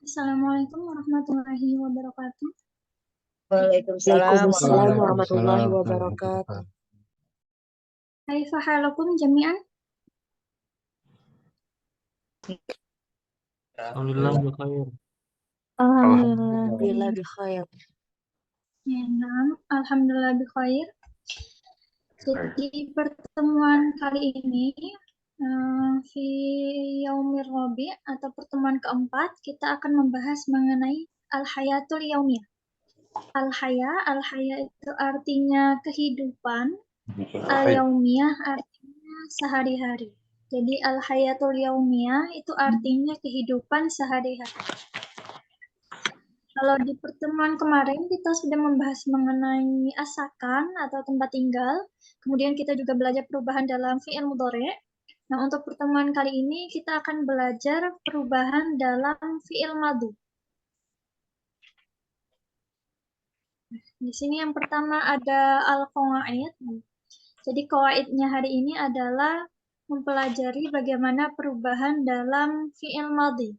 Assalamualaikum warahmatullahi wabarakatuh. Waalaikumsalam Waalaikumsalam warahmatullahi warahmatullahi wabarakatuh. Kaifa halakum jami'an? Alhamdulillah bikhair. Alhamdulillah bikhair. Ya, alhamdulillah bikhair. Jadi pertemuan kali ini fi yaumir rabi' atau pertemuan keempat kita akan membahas mengenai al-hayatul yaumiyah. Al-haya itu artinya kehidupan, al-yaumiyah artinya sehari-hari. Jadi al-hayatul yaumiyah itu artinya kehidupan sehari-hari. Kalau di pertemuan kemarin kita sudah membahas mengenai asakan atau tempat tinggal, kemudian kita juga belajar perubahan dalam fi'il mudhari'. Nah, untuk pertemuan kali ini kita akan belajar perubahan dalam fi'il madhi. Di sini yang pertama ada al-qawaid. Jadi qawaidnya hari ini adalah mempelajari bagaimana perubahan dalam fi'il madhi.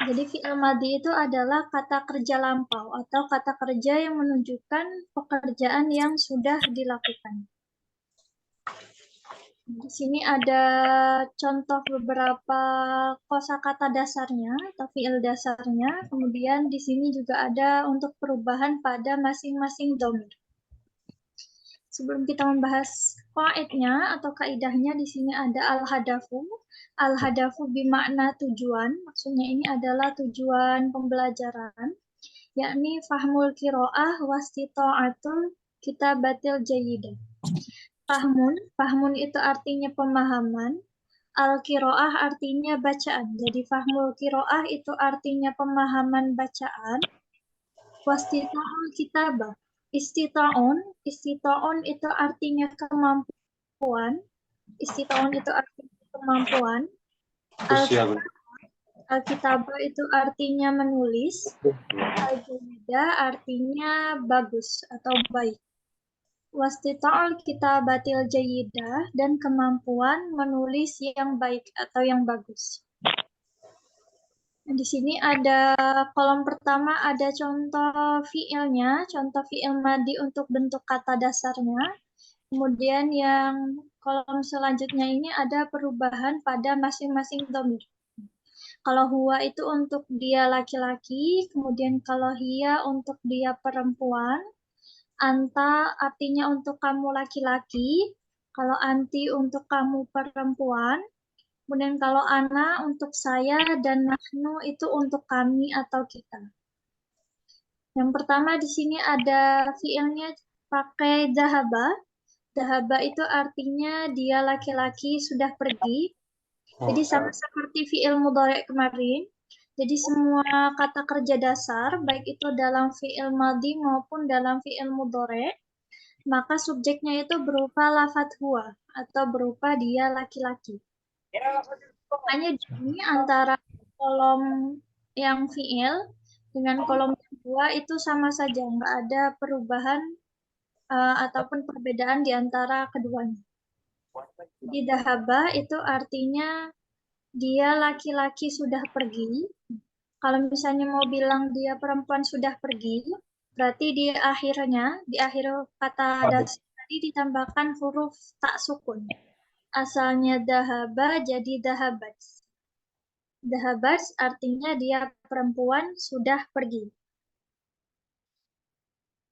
Jadi fi'il madhi itu adalah kata kerja lampau atau kata kerja yang menunjukkan pekerjaan yang sudah dilakukan. Di sini ada contoh beberapa kosakata dasarnya atau fi'il dasarnya. Kemudian di sini juga ada untuk perubahan pada masing-masing dhamir. Sebelum kita membahas qaidnya atau kaidahnya, di sini ada al-hadafu. Al-hadafu bermakna tujuan. Maksudnya ini adalah tujuan pembelajaran, yakni fahmul qiraah wastita'atul kitabatil jayyidah. Fahmun itu artinya pemahaman. Al-qiraah artinya bacaan. Jadi fahmul qiraah itu artinya pemahaman bacaan. Wastita'ul kitabah. Istita'un itu artinya kemampuan. Istita'un itu artinya kemampuan. Al-kitabah itu artinya menulis. Al-jayyidah artinya bagus atau baik. Wastita'ul kitabatil jayyidah dan kemampuan menulis yang baik atau yang bagus. Di sini ada kolom pertama ada contoh fiilnya, contoh fiil madhi untuk bentuk kata dasarnya. Kemudian yang kolom selanjutnya ini ada perubahan pada masing-masing dhamir. Kalau huwa itu untuk dia laki-laki, kemudian kalau hiya untuk dia perempuan, anta artinya untuk kamu laki-laki, kalau anti untuk kamu perempuan, kemudian kalau ana untuk saya dan nahnu itu untuk kami atau kita. Yang pertama di sini ada fiilnya pakai dahaba. Dahaba itu artinya dia laki-laki sudah pergi. Jadi sama seperti fiil mudhari' kemarin. Jadi semua kata kerja dasar, baik itu dalam fiil madhi maupun dalam fiil mudhari', maka subjeknya itu berupa lafadz huwa atau berupa dia laki-laki. Makanya di sini antara kolom yang fiil dengan kolom kedua itu sama saja, nggak ada perubahan ataupun perbedaan di antara keduanya. Jadi dahaba itu artinya dia laki-laki sudah pergi. Kalau misalnya mau bilang dia perempuan sudah pergi, berarti di akhirnya, di akhir kata dasar tadi ditambahkan huruf tak sukun. Asalnya dahaba jadi dahabat. Dahabat artinya dia perempuan sudah pergi.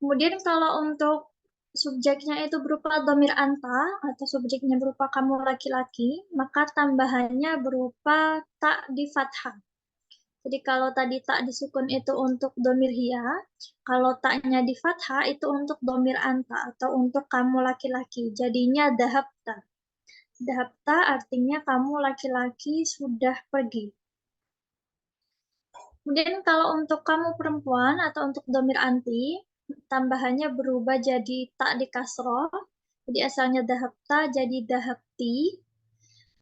Kemudian kalau untuk subjeknya itu berupa dhamir anta atau subjeknya berupa kamu laki-laki, maka tambahannya berupa tak di fathah. Jadi kalau tadi tak disukun itu untuk dhamir hiya, kalau taknya di fathah itu untuk dhamir anta atau untuk kamu laki-laki. Jadinya dahabta. Dahabta artinya kamu laki-laki sudah pergi. Kemudian kalau untuk kamu perempuan atau untuk dhamir anti, tambahannya berubah jadi tak di kasroh. Jadi asalnya dahabta jadi dahabti.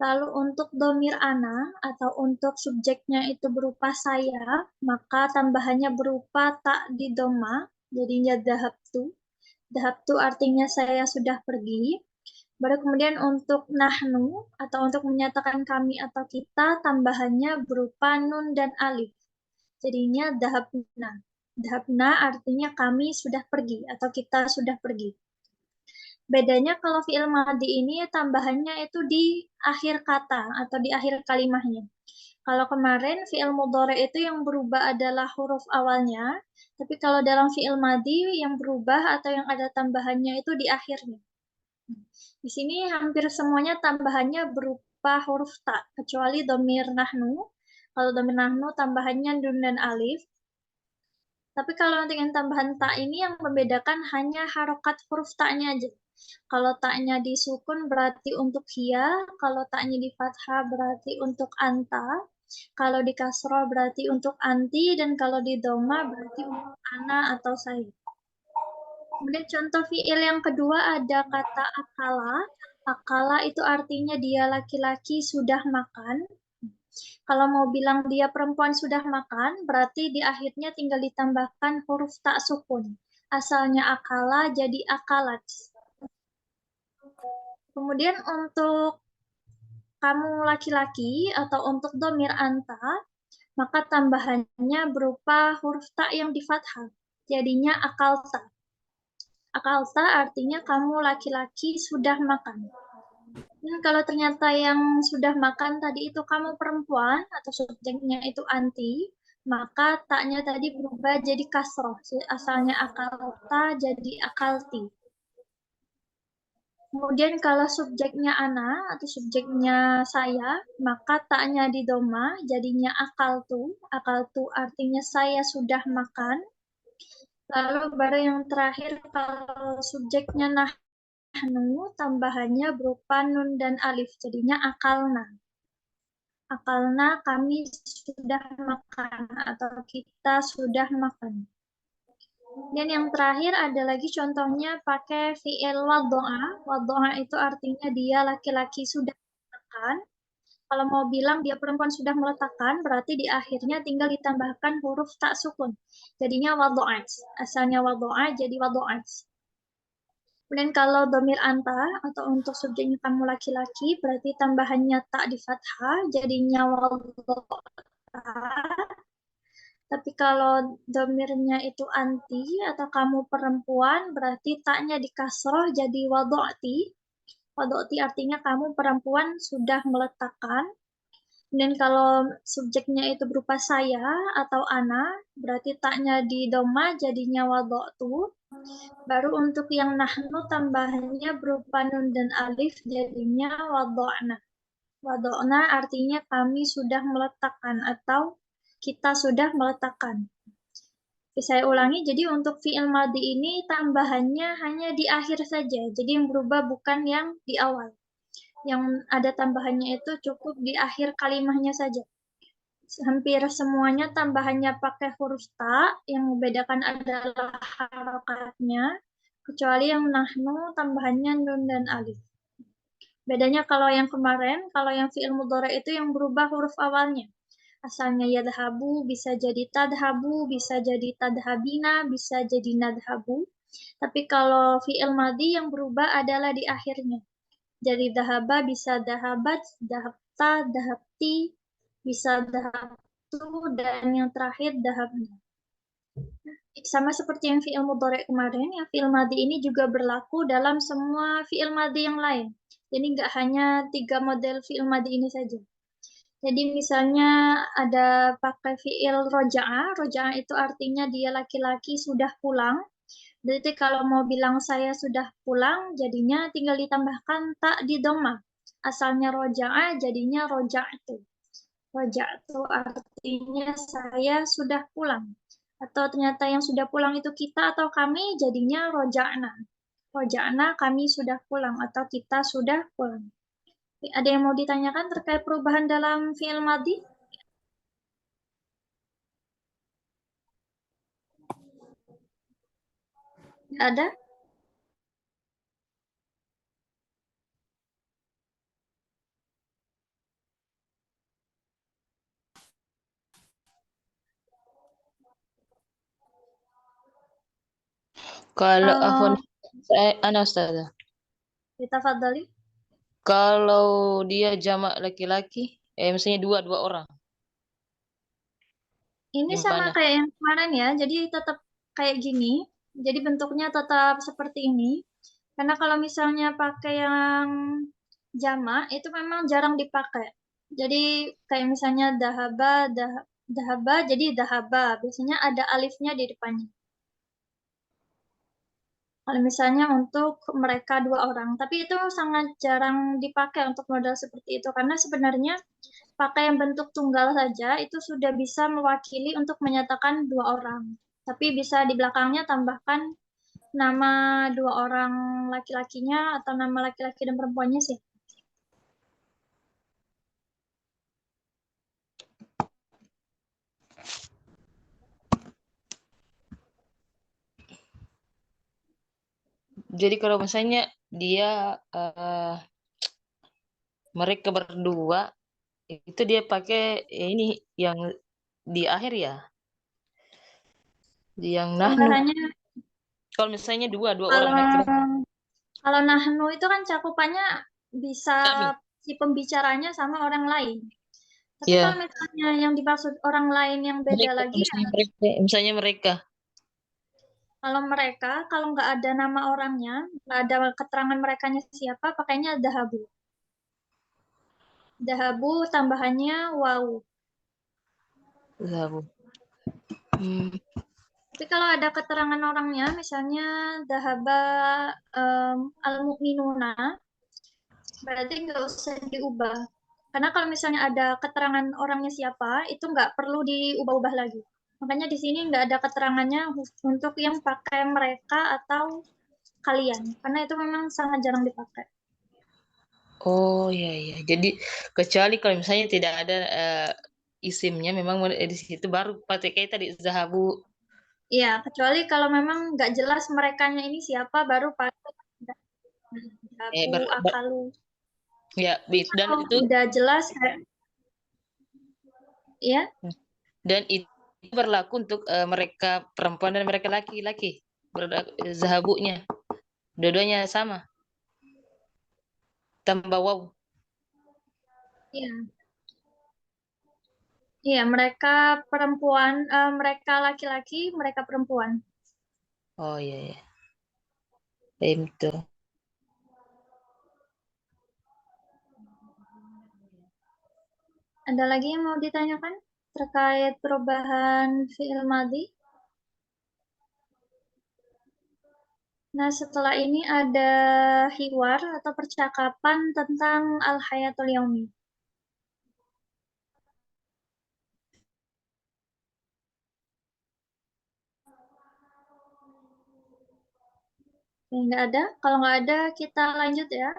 Lalu untuk dhamir ana atau untuk subjeknya itu berupa saya, maka tambahannya berupa tak di dhamma, jadinya dahabtu. Dahabtu artinya saya sudah pergi. Baru kemudian untuk nahnu atau untuk menyatakan kami atau kita, tambahannya berupa nun dan alif. jadinya dhahabna. Dhahabna artinya kami sudah pergi atau kita sudah pergi. Bedanya kalau fi'il madhi ini tambahannya itu di akhir kata atau di akhir kalimahnya. Kalau kemarin fi'il mudhari itu yang berubah adalah huruf awalnya, tapi kalau dalam fi'il madhi yang berubah atau yang ada tambahannya itu di akhirnya. Di sini hampir semuanya tambahannya berupa huruf ta, kecuali domir nahnu. Kalau domir nahnu tambahannya nun dan alif. Tapi kalau dengan tambahan ta ini yang membedakan hanya harokat huruf ta-nya aja. Kalau ta-nya disukun berarti untuk hiya, kalau ta-nya di fathah berarti untuk anta, kalau di kasroh berarti untuk anti, dan kalau di doma berarti untuk ana atau saya. Kemudian contoh fi'il yang kedua ada kata akala. Akala itu artinya dia laki-laki sudah makan. Kalau mau bilang dia perempuan sudah makan, berarti di akhirnya tinggal ditambahkan huruf tak sukun. Asalnya akala jadi akalat. Kemudian untuk kamu laki-laki atau untuk domir anta, maka tambahannya berupa huruf tak yang di fathah. Jadinya akalta. Akalta artinya kamu laki-laki sudah makan. Dan kalau ternyata yang sudah makan tadi itu kamu perempuan atau subjeknya itu anti, maka taknya tadi berubah jadi kasroh. Asalnya akalta jadi akalti. Kemudian kalau subjeknya ana atau subjeknya saya, maka taknya di doma jadinya akaltu. Akaltu artinya saya sudah makan. Lalu baru yang terakhir kalau subjeknya nahnu, tambahannya berupa nun dan alif, jadinya akalna. Akalna kami sudah makan atau kita sudah makan. Dan yang terakhir ada lagi contohnya pakai fi'il waddo'a. Waddo'a itu artinya dia laki-laki sudah makan. Kalau mau bilang dia perempuan sudah meletakkan, berarti di akhirnya tinggal ditambahkan huruf tak sukun. Jadinya waddo'at. Asalnya waddo'a jadi waddo'at. Kemudian kalau domir anta atau untuk subjeknya kamu laki-laki, berarti tambahannya tak di fathah, jadinya waddo'a. Tapi kalau domirnya itu anti atau kamu perempuan, berarti taknya di kasroh jadi wado'ti. Wado'ti artinya kamu perempuan sudah meletakkan. Dan kalau subjeknya itu berupa saya atau ana, berarti taknya di doma jadinya wado'tu. Baru untuk yang nahnu tambahannya berupa nun dan alif jadinya wado'na. Wado'na artinya kami sudah meletakkan atau kita sudah meletakkan. Saya ulangi, jadi untuk fi'il madhi ini tambahannya hanya di akhir saja. Jadi yang berubah bukan yang di awal. Yang ada tambahannya itu cukup di akhir kalimahnya saja. Hampir semuanya tambahannya pakai huruf ta, yang membedakan adalah harokatnya, kecuali yang nahnu tambahannya nun dan alif. Bedanya kalau yang kemarin, kalau yang fi'il mudhari itu yang berubah huruf awalnya. Asalnya yadhabu bisa jadi tadhabu, bisa jadi tadhabina, bisa jadi nadhabu. Tapi kalau fi'il madhi yang berubah adalah di akhirnya. Jadi dahaba bisa dahabat, dahabta, dahabti, bisa dahabtu, dan yang terakhir dahabna. Sama seperti yang fi'il mudhari kemarin, yang fi'il madhi ini juga berlaku dalam semua fi'il madhi yang lain. Jadi nggak hanya 3 model fi'il madhi ini saja. Jadi misalnya ada pakai fi'il roja'a. Roja'a itu artinya dia laki-laki sudah pulang. Berarti kalau mau bilang saya sudah pulang, jadinya tinggal ditambahkan tak di doma. Asalnya roja'a jadinya roja'tu. Roja'tu artinya saya sudah pulang. Atau ternyata yang sudah pulang itu kita atau kami, jadinya roja'na. Roja'na kami sudah pulang atau kita sudah pulang. Ada yang mau ditanyakan terkait perubahan dalam fi'il madhi? Nggak ada? Kalau afwan, Kalau ana Ustazah. ditafadhali. Kalau dia jamak laki-laki, misalnya dua orang. Ini sama Gimana? kayak yang kemarin ya, jadi tetap kayak gini. Jadi bentuknya tetap seperti ini. Karena kalau misalnya pakai yang jamak itu memang jarang dipakai. Jadi kayak misalnya dahaba jadi dahaba. Biasanya ada alifnya di depannya. Kalau misalnya untuk mereka dua orang, tapi itu sangat jarang dipakai untuk modal seperti itu karena sebenarnya pakai yang bentuk tunggal saja itu sudah bisa mewakili untuk menyatakan dua orang. Tapi bisa di belakangnya tambahkan nama dua orang laki-lakinya atau nama laki-laki dan perempuannya sih. Jadi kalau misalnya dia mereka berdua itu dia pakai ini yang di akhir ya, yang nahnu. Tambahannya Kalau misalnya dua orang kalau laki-laki. kalau nahnu itu kan cakupannya bisa Kami. si pembicaranya sama orang lain. Tapi kalau Ya, misalnya yang dimaksud orang lain yang beda mereka. lagi, ya, Misalnya mereka. kalau mereka, kalau nggak ada nama orangnya, nggak ada keterangan merekanya siapa, pakainya dahabu. Dahabu tambahannya wow. Zabu. Hmm. Tapi kalau ada keterangan orangnya, misalnya dahaba al-mu'minuna, berarti nggak usah diubah. Karena kalau misalnya ada keterangan orangnya siapa, itu nggak perlu diubah-ubah lagi. Makanya di sini nggak ada keterangannya untuk yang pakai mereka atau kalian. Karena itu memang sangat jarang dipakai. Oh iya iya. Jadi kecuali kalau misalnya tidak ada isimnya, memang di situ baru pakai kayak tadi zahabu. Iya, kecuali kalau memang nggak jelas merekanya ini siapa, baru pakai Eh, dahabu, ber, ber- akalu. ya, dan Kalau itu udah jelas, ya, dan itu berlaku untuk mereka perempuan dan mereka laki-laki. Zahabunya, dua-duanya sama. Tambah wow. iya. Iya, mereka perempuan, mereka laki-laki, mereka perempuan. Oh iya iya. Itu. Ada lagi yang mau ditanyakan terkait perubahan fi'il madhi? Nah, setelah ini ada hiwar atau percakapan tentang al-hayatul yaumi. Nggak ada? Kalau nggak ada, kita lanjut ya.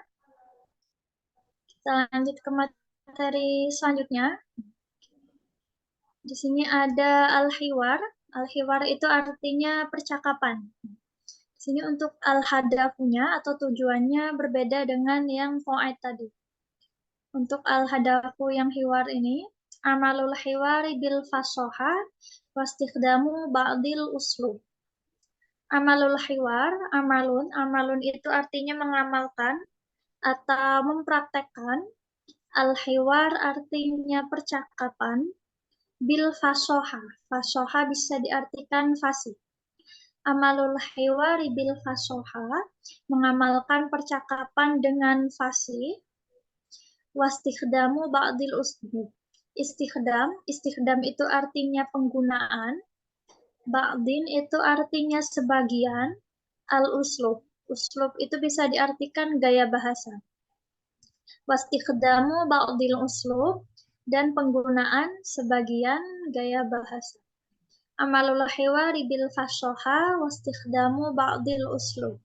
Kita lanjut ke materi selanjutnya. Di sini ada al-hiwar. Al-hiwar itu artinya percakapan. Di sini untuk al-hadafunya atau tujuannya berbeda dengan yang faid tadi. Untuk al-hadafu yang hiwar ini, amalul hiwari bil fasoha wastikhdamu ba'dil uslub. Amalul hiwar, amalun itu artinya mengamalkan atau mempraktekkan. Al-hiwar artinya percakapan. Bil fasoha, fasoha bisa diartikan fasih. Amalul hiwari bil fasoha, mengamalkan percakapan dengan fasih. Wastikhdamu ba'dil usbub. Istikhdam itu artinya penggunaan. Ba'din itu artinya sebagian. Al-uslub. Uslub itu bisa diartikan gaya bahasa. Wastikhdamu ba'dil uslub dan penggunaan sebagian gaya bahasa. Amalul hiwari bil fashoha wastikhdamu ba'dil uslub.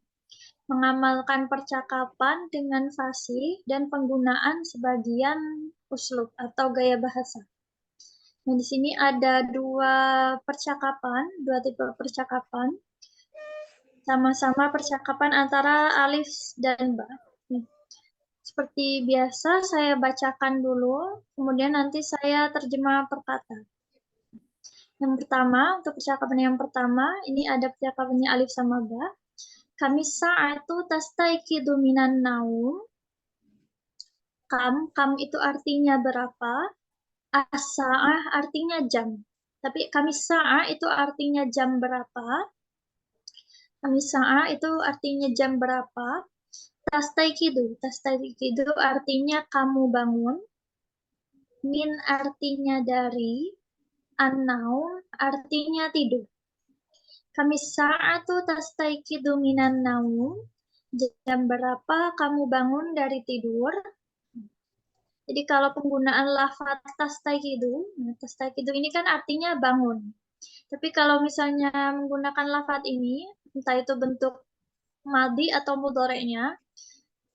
Mengamalkan percakapan dengan fasih dan penggunaan sebagian uslub atau gaya bahasa. Nah, di sini ada dua tipe percakapan. Sama-sama percakapan antara alif dan ba. Seperti biasa, saya bacakan dulu, kemudian nanti saya terjemah per kata. Yang pertama, untuk percakapan yang pertama, ini ada percakapannya alif sama ba. Kami sa'atu tastaiqidu minan naum. Kam itu artinya berapa. As-sa'ah artinya jam. Tapi kamisa'a itu artinya jam berapa? Kamisa'a itu artinya jam berapa? Tastaikidu artinya kamu bangun. Min artinya dari. An-naum artinya tidur. Kamisa'atu tastaikidu minan naum. Jam berapa kamu bangun dari tidur? Jadi kalau penggunaan lafaz tastaikidu, tastaikidu ini kan artinya bangun. Tapi kalau misalnya menggunakan lafaz ini, entah itu bentuk madi atau mudhoreknya,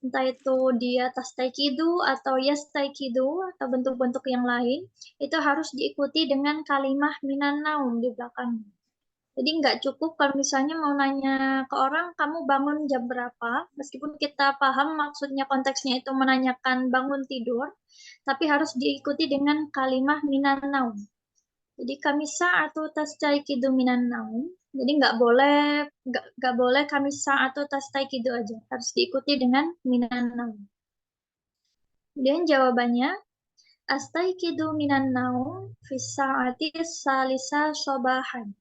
entah itu dia tastaikidu atau yastaikidu atau bentuk-bentuk yang lain, itu harus diikuti dengan kalimah minan naum di belakangnya. Jadi nggak cukup kalau misalnya mau nanya ke orang, kamu bangun jam berapa? Meskipun kita paham maksudnya konteksnya itu menanyakan bangun tidur, tapi harus diikuti dengan kalimah minan naum. Jadi kamisa atau tastaikidu minan naum. Jadi nggak boleh kamisa atau tastaikidu aja, harus diikuti dengan minan naum. Kemudian jawabannya astaikidu minan naum fi sa'ati salisa sobahan.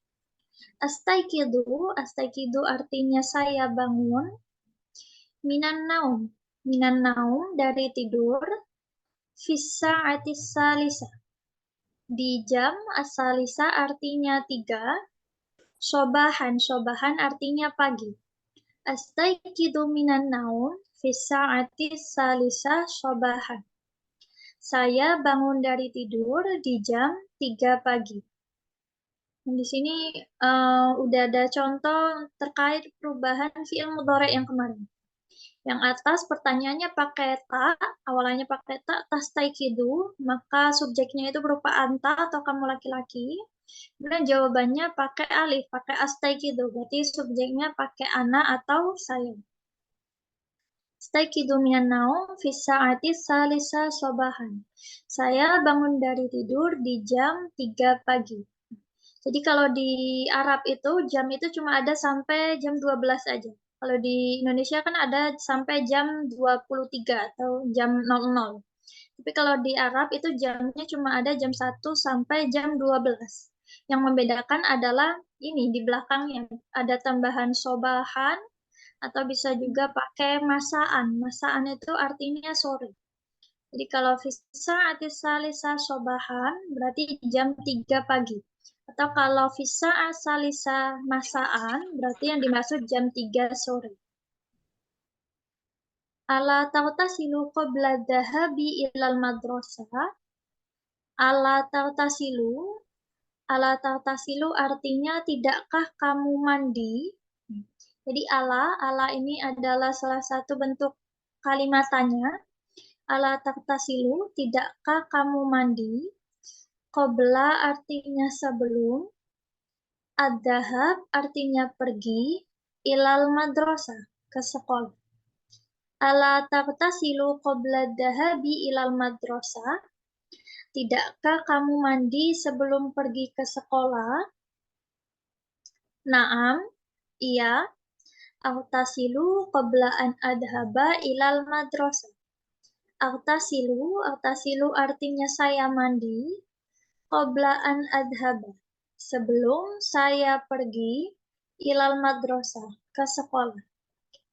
Astaikidu artinya saya bangun. Minan naum dari tidur. Fisa atis salisa di jam. Asalisa artinya 3. Sobahan artinya pagi. Astaikidu minan naum fisa atis salisa sobahan. Saya bangun dari tidur di jam 3 pagi. Di sini udah ada contoh terkait perubahan fi'il mudhari' yang kemarin. Yang atas pertanyaannya pakai ta, awalannya pakai ta, tastaikidu, maka subjeknya itu berupa anta atau kamu laki-laki. Kemudian jawabannya pakai alif, pakai astaikidu, berarti subjeknya pakai ana atau saya. Astaikidu minan naum fi sa'ati salisa sobahan. Saya bangun dari tidur di jam 3 pagi. Jadi kalau di Arab itu jam itu cuma ada sampai jam 12 aja. Kalau di Indonesia kan ada sampai jam 23 atau jam 00. Tapi kalau di Arab itu jamnya cuma ada jam 1 sampai jam 12. Yang membedakan adalah ini di belakangnya ada tambahan sobahan atau bisa juga pakai masaan. Masaan itu artinya sore. Jadi kalau fisa salisa sobahan berarti jam 3 pagi. Atau kalau visa asalisa masaan, berarti yang dimaksud jam 3 sore. Ala taghtasilu qabla dhahabi ilal madrasah. Ala taghtasilu artinya tidakkah kamu mandi? Jadi ala ini adalah salah satu bentuk kalimat tanya. Ala taghtasilu, tidakkah kamu mandi? Qabla artinya sebelum. Ad-dhahab artinya pergi, ilal madrasah, ke sekolah. Ala taghtasilu qabla dhahabi ilal madrasah. Tidakkah kamu mandi sebelum pergi ke sekolah? Naam, iya. Aghtasilu qabla an adhaba ilal madrasah. Aghtasilu artinya saya mandi. Qabla an adhaba, sebelum saya pergi ilal madrasah, ke sekolah.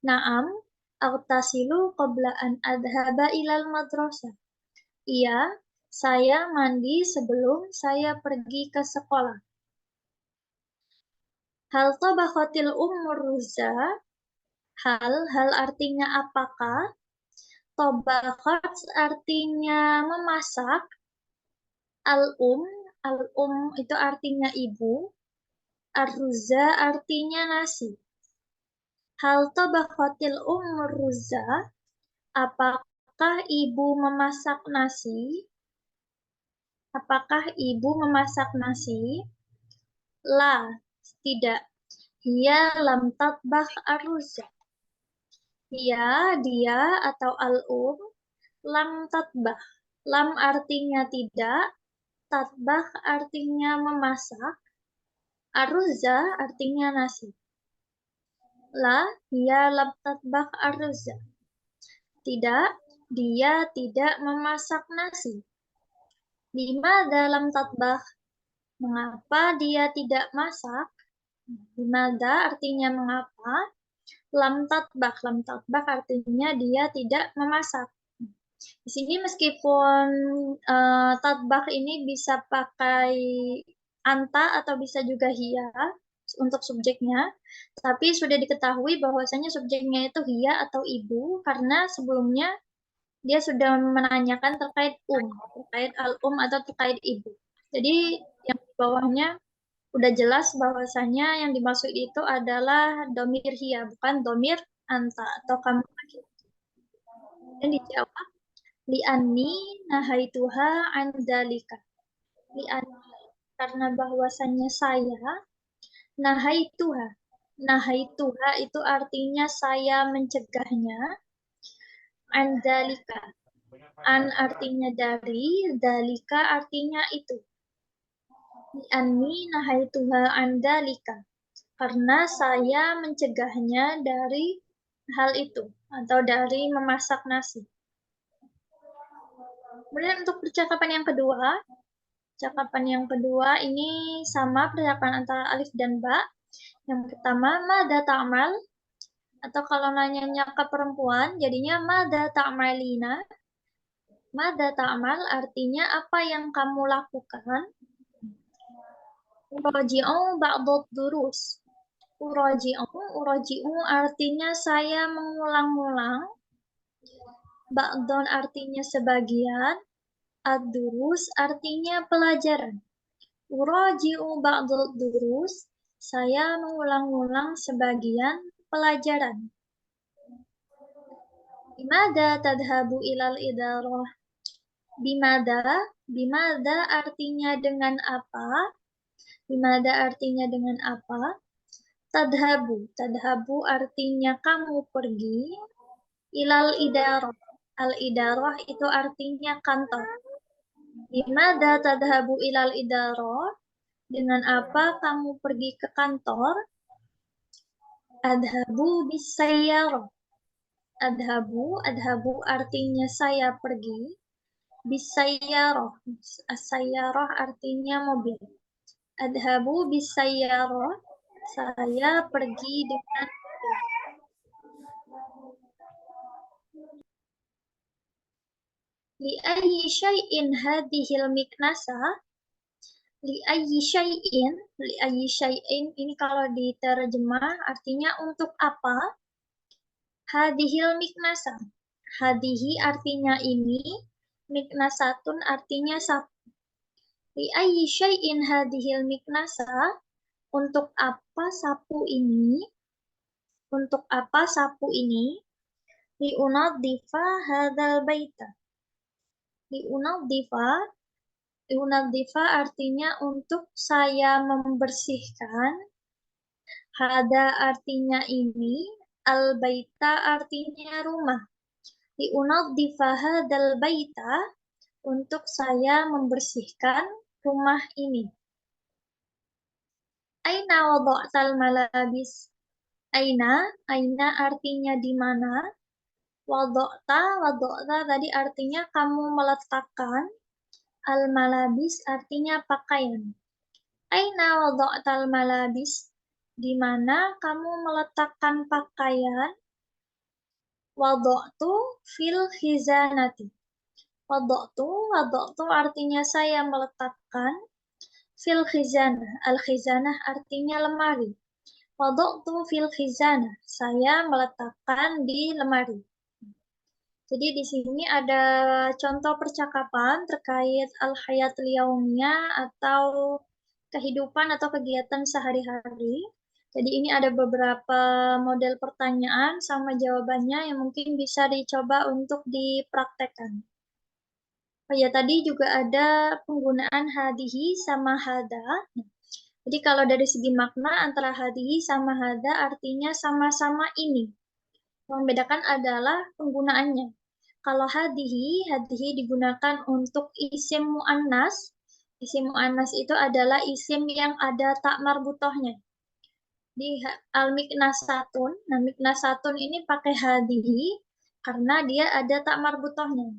Naam, aghtasilu qabla an adhaba ilal madrasah. Iya, saya mandi sebelum saya pergi ke sekolah. Hal tabakhatil ummur ruzza. Hal artinya apakah? Tabakhat artinya memasak. Al-um itu artinya ibu. Ar-ruzza artinya nasi. Hal tabakhatil ummur ruzza. Apakah ibu memasak nasi? Apakah ibu memasak nasi? La, tidak. Hiya lam tatbakh ar-ruzza. Dia atau al-um lam tatbakh. Lam artinya tidak, tatbakh artinya memasak, ar-ruzza artinya nasi. La, hiya lam tatbakh ar-ruzza. Tidak, dia tidak memasak nasi. Lima dalam tatbakh. Mengapa dia tidak masak? Limada artinya mengapa. Lam tatbak artinya dia tidak memasak. Di sini meskipun tatbak ini bisa pakai anta atau bisa juga hiya untuk subjeknya, tapi sudah diketahui bahwasanya subjeknya itu hiya atau ibu karena sebelumnya dia sudah menanyakan terkait terkait al-um atau terkait ibu. Jadi yang di bawahnya udah jelas bahwasanya yang dimaksud itu adalah domir hiya, bukan domir anta atau kamu. Dan dijawab li'anni nahaituha an dzalika. Li'anni karena bahwasanya saya nahaituha. Nahaituha itu artinya saya mencegahnya. An dzalika. An artinya dari, dzalika artinya itu. Li'anni nahaituha an dzalika. Karena saya mencegahnya dari hal itu atau dari memasak nasi. Kemudian untuk percakapan yang kedua ini sama percakapan antara alif dan ba. Yang pertama, mada ta'mal, atau kalau nanyanya ke perempuan, jadinya mada ta'malina. Mada ta'mal artinya apa yang kamu lakukan. Uraji'u ba'dad durus. Uraji'u artinya saya mengulang-ulang. Ba'don artinya sebagian. Ad-durus artinya pelajaran. Uraji'u ba'dad durus, saya mengulang-ulang sebagian pelajaran. Bimada tadhabu ilal idarah? Bimada artinya dengan apa? Bimada artinya dengan apa? Tadhabu artinya kamu pergi. Ilal idarah. Al-idarah itu artinya kantor. Bimada tadhabu ilal idarah? Dengan apa kamu pergi ke kantor? Adhabu bisayyarah. Adhabu artinya saya pergi. Bisayyarah. As-sayyarah artinya mobil. Adhabu bisayyarah. Saya pergi dengan mobil. Li'ayyi syai'in hadhil miknasa? Li'ayyi syai'in ini kalau diterjemah artinya untuk apa? Hadhil miknasa. Hadihi artinya ini, miknasatun artinya sapu. Li'ayyi syai'in hadhil miknasa? Untuk apa sapu ini? Untuk apa sapu ini? Li'unadhifa hadzal baita. Li'unadhifa artinya untuk saya membersihkan. Hada artinya ini. Al-baita artinya rumah. Li'unadhifa hadzal baita. Untuk saya membersihkan rumah ini. Aina wada'tal malabis? Aina artinya di mana? Wada'ta tadi artinya kamu meletakkan. Al-malabis artinya pakaian. Aina wada'tal malabis? Di mana kamu meletakkan pakaian? Wada'tu fil khizanati. Wada'tu artinya saya meletakkan. Fil khizanah. Al-khizanah artinya lemari. Wada'tu fil khizanah. Saya meletakkan di lemari. Jadi di sini ada contoh percakapan terkait al-hayatul yaumiyah atau kehidupan atau kegiatan sehari-hari. Jadi ini ada beberapa model pertanyaan sama jawabannya yang mungkin bisa dicoba untuk dipraktekkan. Oh ya, tadi juga ada penggunaan hadihi sama hada. Jadi kalau dari segi makna antara hadihi sama hada artinya sama-sama ini. Yang membedakan adalah penggunaannya. Kalau hadihi digunakan untuk isim mu'annas. Isim mu'annas itu adalah isim yang ada tak marbutohnya. Di al-miknasatun, nah miknasatun ini pakai hadihi karena dia ada tak marbutohnya.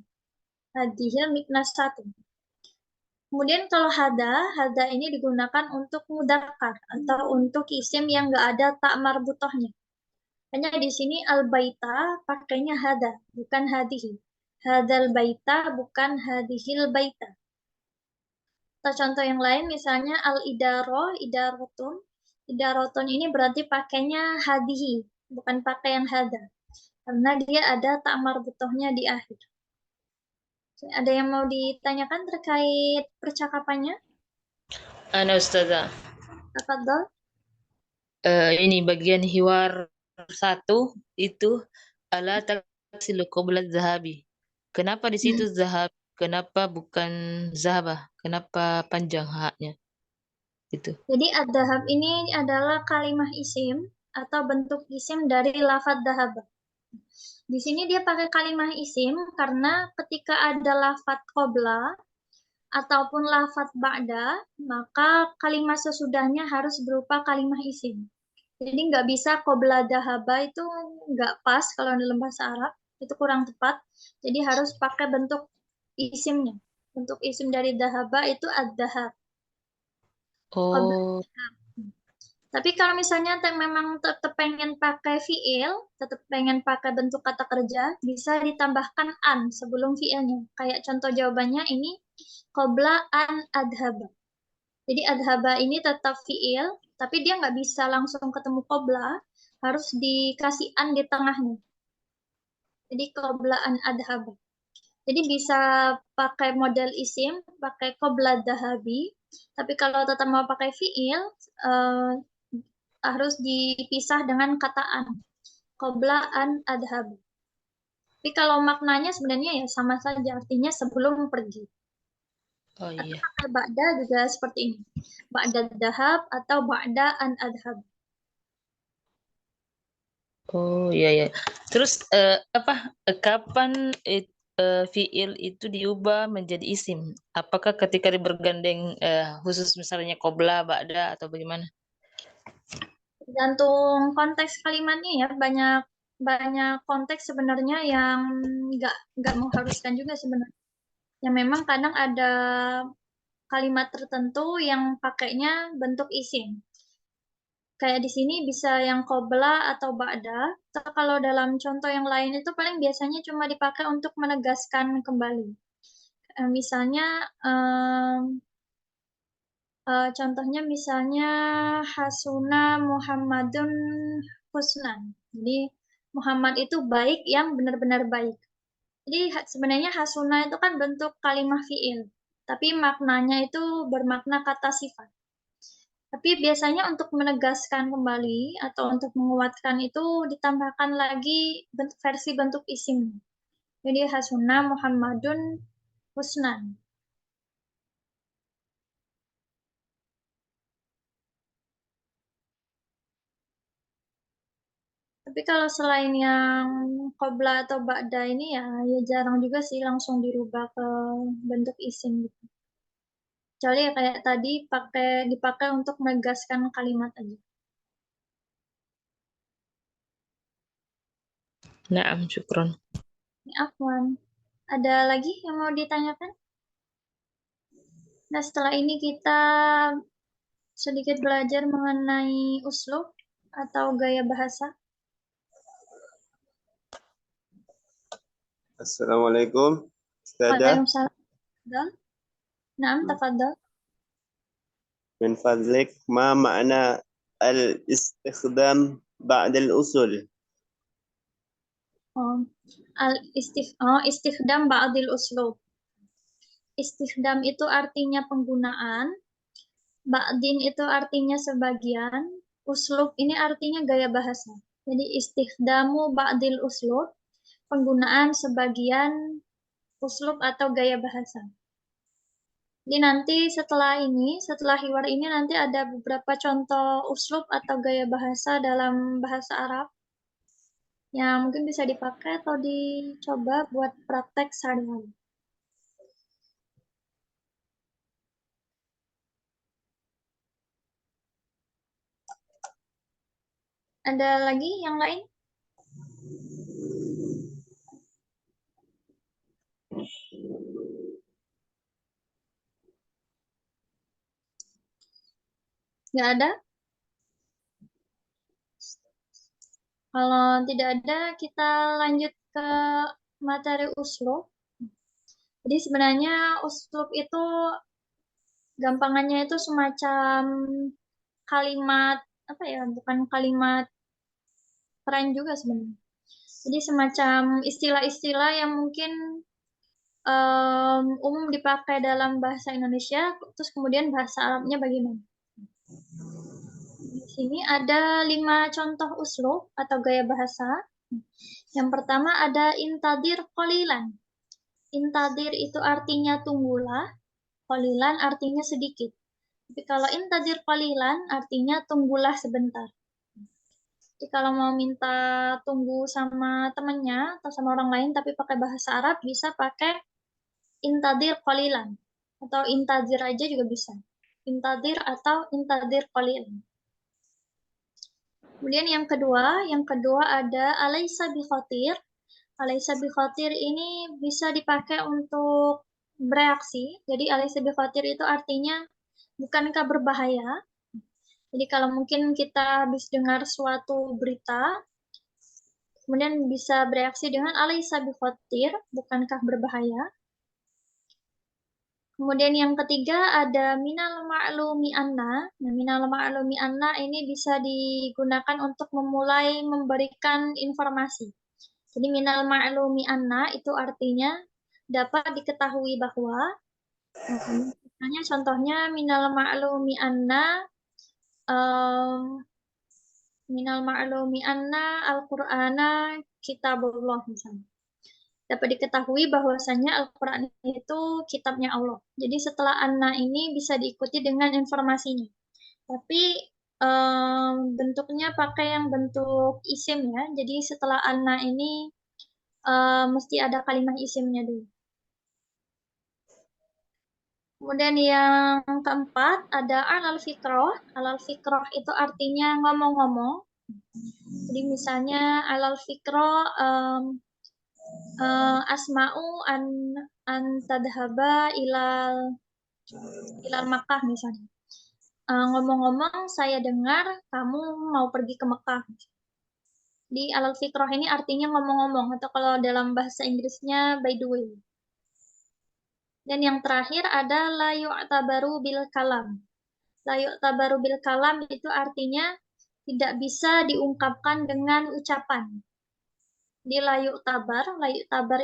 Hadihi miknasatun. Kemudian kalau hada ini digunakan untuk mudzakkar atau untuk isim yang nggak ada tak marbutohnya. Hanya di sini al-baita pakainya hada, bukan hadihi. Hadal baita bukan hadihil baita. Atau contoh yang lain misalnya al-idaro, idarotun. Idarotun ini berarti pakainya hadihi, bukan pakai yang hada. Karena dia ada tak marbutohnya di akhir. Ada yang mau ditanyakan terkait percakapannya? Ana Ustazah. Tafadhol. Ini bagian hiwar satu itu ala taksilu qabla zahabi. Kenapa di situ zahab? Kenapa bukan zahaba? Kenapa panjang haknya? Itu. Jadi ad-dahab ini adalah kalimah isim atau bentuk isim dari lafadz dahab. Di sini dia pakai kalimah isim karena ketika ada lafadz qobla ataupun lafadz ba'da, maka kalimat sesudahnya harus berupa kalimah isim. Jadi nggak bisa qobla dahaba itu nggak pas kalau dalam bahasa Arab, itu kurang tepat. Jadi harus pakai bentuk isimnya. Bentuk isim dari dahaba itu ad-dahab. Oh, Tapi kalau misalnya memang tetap pengen pakai fiil, tetap pengen pakai bentuk kata kerja, bisa ditambahkan an sebelum fiilnya. Kayak contoh jawabannya ini, qobla an adhaba. Jadi adhaba ini tetap fiil, tapi dia nggak bisa langsung ketemu qobla, harus dikasih an di tengahnya. Jadi qobla an adhaba. Jadi bisa pakai model isim, pakai qobla dahabi, tapi kalau tetap mau pakai fiil, eh, harus dipisah dengan kata an. Qobla an adhab. Tapi kalau maknanya sebenarnya ya sama saja, artinya sebelum pergi. oh Atau iya. pakai ba'da juga seperti ini. Ba'da dahab atau ba'da an adhab. Oh iya ya. Terus apa? Kapan fiil itu diubah menjadi isim? Apakah ketika bergandeng khusus misalnya qobla, ba'da atau bagaimana? Tergantung konteks kalimatnya ya, banyak banyak konteks sebenarnya yang nggak mengharuskan juga sebenarnya. Yang memang kadang ada kalimat tertentu yang pakainya bentuk isim. Kayak di sini bisa yang qobla atau ba'da. Atau kalau dalam contoh yang lain itu paling biasanya cuma dipakai untuk menegaskan kembali. Misalnya contohnya misalnya Hasuna Muhammadun Husnan. Jadi Muhammad itu baik yang benar-benar baik. Jadi sebenarnya Hasuna itu kan bentuk kalimah fiil, tapi maknanya itu bermakna kata sifat. Tapi biasanya untuk menegaskan kembali atau untuk menguatkan itu ditambahkan lagi versi bentuk isim. Jadi Hasuna Muhammadun Husnan. Tapi kalau selain yang qobla atau ba'da ini ya jarang juga sih langsung dirubah ke bentuk isim gitu. Kecuali ya kayak tadi dipakai untuk menegaskan kalimat aja. Naam, syukron. Ini Afwan. Ada lagi yang mau ditanyakan? Nah, setelah ini kita sedikit belajar mengenai uslub atau gaya bahasa. Assalamualaikum, Ustazah. Waalaikumsalam. Tafadhal. Naam, tafadhal. من فضلك ما معنى الاستخدام بعد الأصول؟ Oh, istikhdam ba'dil uslub. Istikhdam itu artinya penggunaan, ba'din itu artinya sebagian, uslub ini artinya gaya bahasa. Jadi istikhdamu ba'dil uslub, penggunaan sebagian uslub atau gaya bahasa. Jadi nanti setelah hiwar ini nanti ada beberapa contoh uslub atau gaya bahasa dalam bahasa Arab yang mungkin bisa dipakai atau dicoba buat praktek sehari-hari. Ada lagi yang lain? Nggak ada? Kalau tidak ada, kita lanjut ke materi uslub. Jadi sebenarnya uslub itu gampangannya itu semacam kalimat, apa ya, bukan kalimat keren juga sebenarnya. Jadi semacam istilah-istilah yang mungkin umum dipakai dalam bahasa Indonesia, terus kemudian bahasa Arabnya bagaimana. Di sini ada 5 contoh uslub atau gaya bahasa. Yang pertama ada intadir qalilan. Intadir itu artinya tunggulah, qalilan artinya sedikit. Tapi kalau intadir qalilan artinya tunggulah sebentar. Jadi kalau mau minta tunggu sama temannya atau sama orang lain tapi pakai bahasa Arab bisa pakai intadir qalilan atau intadir aja juga bisa. Intadir atau intadir qalilan. Kemudian yang kedua ada alaisa bi khatir. Alaisa bi khatir ini bisa dipakai untuk bereaksi. Jadi alaisa bi khatir itu artinya bukankah berbahaya? Jadi kalau mungkin kita habis dengar suatu berita, kemudian bisa bereaksi dengan alaisa bi khatir, bukankah berbahaya? Kemudian yang ketiga ada minal ma'lumi anna. Nah, minal ma'lumi anna ini bisa digunakan untuk memulai memberikan informasi. Jadi minal ma'lumi anna itu artinya dapat diketahui bahwa, misalnya contohnya minal ma'lumi anna, minal ma'lumi anna al-Qur'ana kitabullah misalnya. Dapat diketahui bahwasanya Al-Quran itu kitabnya Allah. Jadi setelah anna ini bisa diikuti dengan informasinya. Tapi bentuknya pakai yang bentuk isim ya. Jadi setelah anna ini mesti ada kalimat isimnya dulu. Kemudian yang keempat ada alal-fikrah. Alal-fikrah itu artinya ngomong-ngomong. Jadi misalnya alal-fikrah asma'u an tadhaba ilal Makkah misalnya. Ngomong-ngomong saya dengar kamu mau pergi ke Mekah. Di alal fikrah ini artinya ngomong-ngomong atau kalau dalam bahasa Inggrisnya by the way. Dan yang terakhir ada la yu'tabaru bil kalam. La yu'tabaru bil kalam itu artinya tidak bisa diungkapkan dengan ucapan. Di la yu'tabar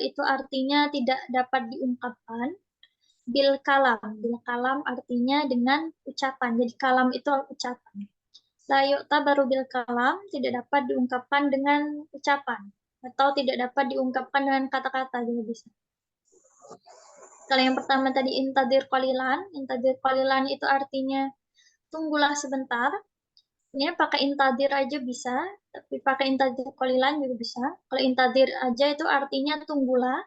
itu artinya tidak dapat diungkapkan. Bil kalam artinya dengan ucapan. Jadi kalam itu ucapan. La yu'tabaru bil kalam tidak dapat diungkapkan dengan ucapan atau tidak dapat diungkapkan dengan kata-kata juga bisa. Kalau yang pertama tadi intadir qalilan itu artinya tunggulah sebentar. Ini pakai intadir aja bisa, tapi pakai intadir qalilan juga bisa. Kalau intadir aja itu artinya tunggulah.